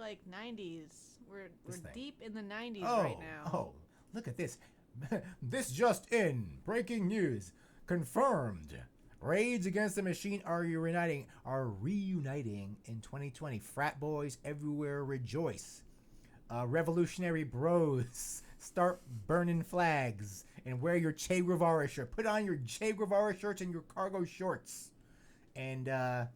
like 90s. We're thing. deep in the 90s right now. Oh, look at this. This just in. Breaking news. Confirmed. Rage Against the Machine are reuniting in 2020. Frat boys everywhere rejoice. Revolutionary bros start burning flags and wear your Che Guevara shirt. Put on your Che Guevara shirts and your cargo shorts. And I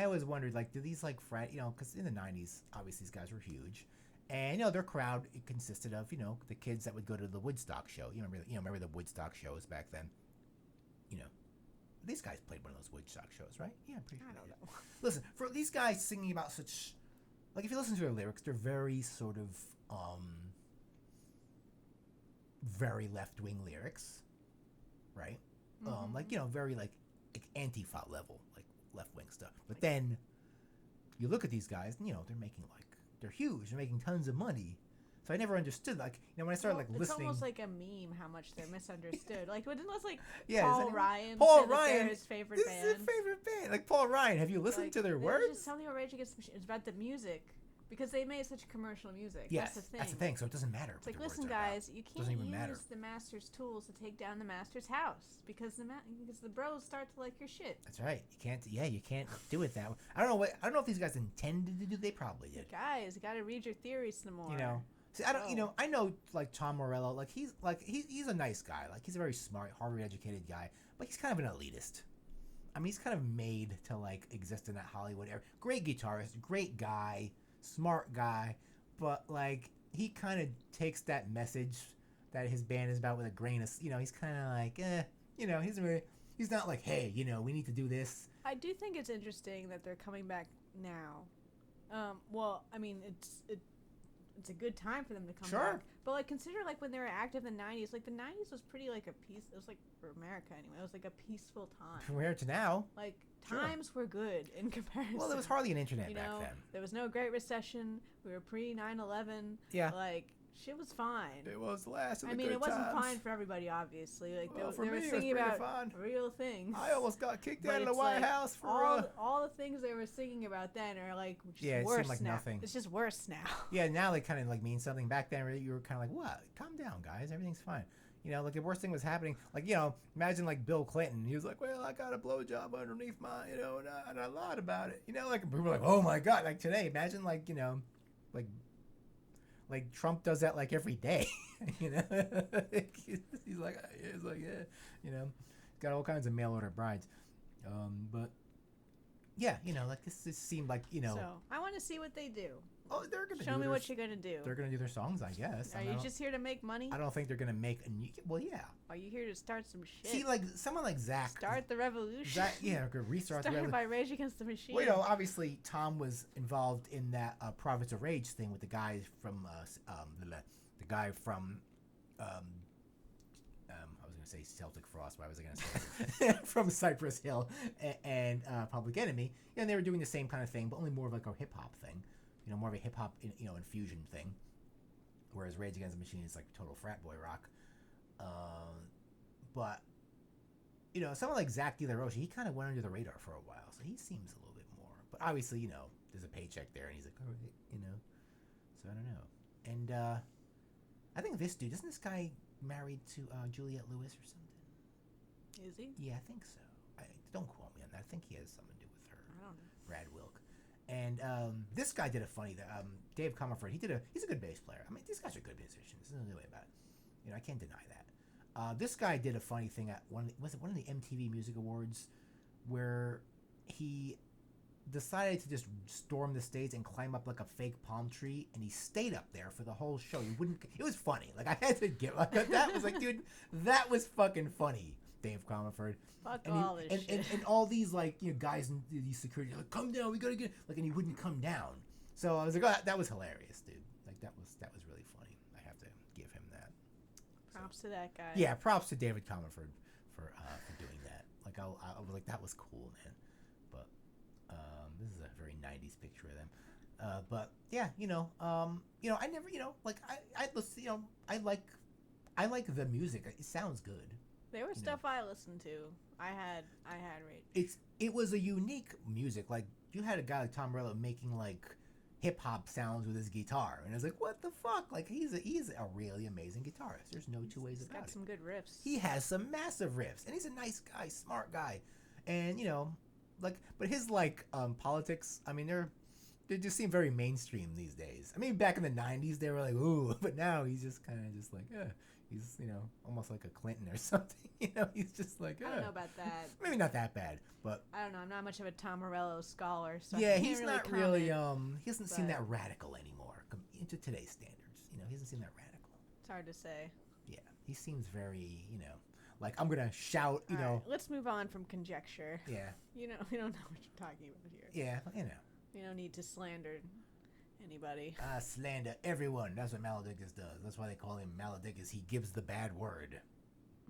always wondered, like, do these like frat, because in the 90s, obviously these guys were huge. And their crowd, it consisted of the kids that would go to the Woodstock show. Remember the Woodstock shows back then. These guys played one of those Woodstock shows, right? Yeah, I'm pretty sure. I don't know. Listen, for these guys singing about such, like, if you listen to their lyrics, they're very sort of very left-wing lyrics, right? Very like Antifa level, like left-wing stuff. But then you look at these guys, and they're making they're huge. They're making tons of money. So I never understood, when I started listening. It's almost like a meme how much they're misunderstood. Didn't yeah, Paul Ryan Paul say Ryan, they're his favorite this band? is his favorite band. Like Paul Ryan, have you listened to their words? Just tell me about Rage Against the Machine. It's about the music. Because they made such commercial music. Yes, that's the thing. So it doesn't matter. It's like, listen, guys, you can't use matter. the master's tools to take down the master's house because the bros start to like your shit. That's right. You can't do it that way. I don't know if these guys intended to do. They probably did. Guys, you got to read your theories some more. See, I don't. I know like Tom Morello. He's a nice guy. He's a very smart, Harvard-educated guy, but he's kind of an elitist. I mean, he's kind of made to exist in that Hollywood era. Great guitarist, great guy. Smart guy, but he kind of takes that message that his band is about with a grain of, he's kind of he's not like, hey, we need to do this. I do think it's interesting that they're coming back now. Well, I mean, it's a good time for them to come back. But consider when they were active in the 90s. The 90s was pretty a peace. It was for America anyway. It was a peaceful time. Compared to now, times were good in comparison. Well, there was hardly an internet back then. There was no Great Recession. We were pre 9/11. Yeah. Shit was fine. It was the last of the good good it wasn't times. Fine for everybody, obviously. They were me, singing about fun. real things. I almost got kicked out of the White House for all the things they were singing about then are just it worse seemed like now. nothing. It's just worse now. Yeah, now they kind of mean something. Back then, you were kind of what? Calm down, guys. Everything's fine. The worst thing was happening. Imagine Bill Clinton. He was like, well, I got a blowjob underneath my, and I lied about it. People were like, oh my God. Today, imagine Trump does that every day. He's like, yeah, got all kinds of mail order brides. But yeah, this seemed So I want to see what they do. Oh, they're gonna show me what you're gonna do. They're gonna do their songs, I guess. Are you just here to make money? I don't think they're gonna make a new. Well, yeah. Are you here to start some shit? See, someone like Zach. Start the revolution. Zach, yeah, restart the revolution. Started by Rage Against the Machine. Well, obviously Tom was involved in that Prophets of Rage thing with the guys from the guy from I was gonna say Celtic Frost. Why was I gonna say from Cypress Hill and Public Enemy? And they were doing the same kind of thing, but only more of a hip hop thing. More of a hip hop, infusion thing. Whereas Rage Against the Machine is total frat boy rock. But someone like Zach De La Rocha, he kind of went under the radar for a while, so he seems a little bit more. But obviously, there's a paycheck there, and he's like, all right, So I don't know. And I think this dude, isn't this guy married to Juliette Lewis or something? Is he? Yeah, I think so. Don't quote me on that. I think he has something to do with her. I don't know. Brad Wilk. And this guy did a funny Dave Comerford. He's a good bass player. I mean, these guys are good musicians. There's no way about it. I can't deny that. This guy did a funny thing at one of the MTV Music Awards, where he decided to just storm the stage and climb up a fake palm tree, and he stayed up there for the whole show. He wouldn't. It was funny. I had to give that was dude, that was fucking funny. Dave Comerford. Fuck all this shit. And all these guys in these security come down, we gotta get and he wouldn't come down. So I was like, oh, that was hilarious, dude. That was really funny. I have to give him that. Props to that guy. Yeah, props to David Comerford for doing that. I was like, that was cool, man. But this is a very 90s picture of them. But yeah, I never, I listen, I like the music. It sounds good. There was stuff I listened to. I had Rage. It was a unique music. You had a guy like Tom Morello making hip hop sounds with his guitar, and I was like, what the fuck? Like he's a really amazing guitarist. There's no two ways about it. He's got some good riffs. He has some massive riffs, and he's a nice guy, smart guy, and like, but his like politics. I mean, they just seem very mainstream these days. I mean, back in the '90s, they were like, ooh, but now he's just kind of just like, he's almost like a Clinton or something. He's just like, I don't know about that. Maybe not that bad, but I don't know. I'm not much of a Tom Morello scholar, so yeah, I can't he's really not comment, really. He doesn't seem that radical anymore to today's standards. He doesn't seem that radical. It's hard to say. Yeah, he seems very, like I'm gonna shout. All right, let's move on from conjecture. Yeah. We don't know what you're talking about here. Yeah, We don't need to slander anybody. Slander everyone. That's what Maledictus does. That's why they call him Maledictus. He gives the bad word.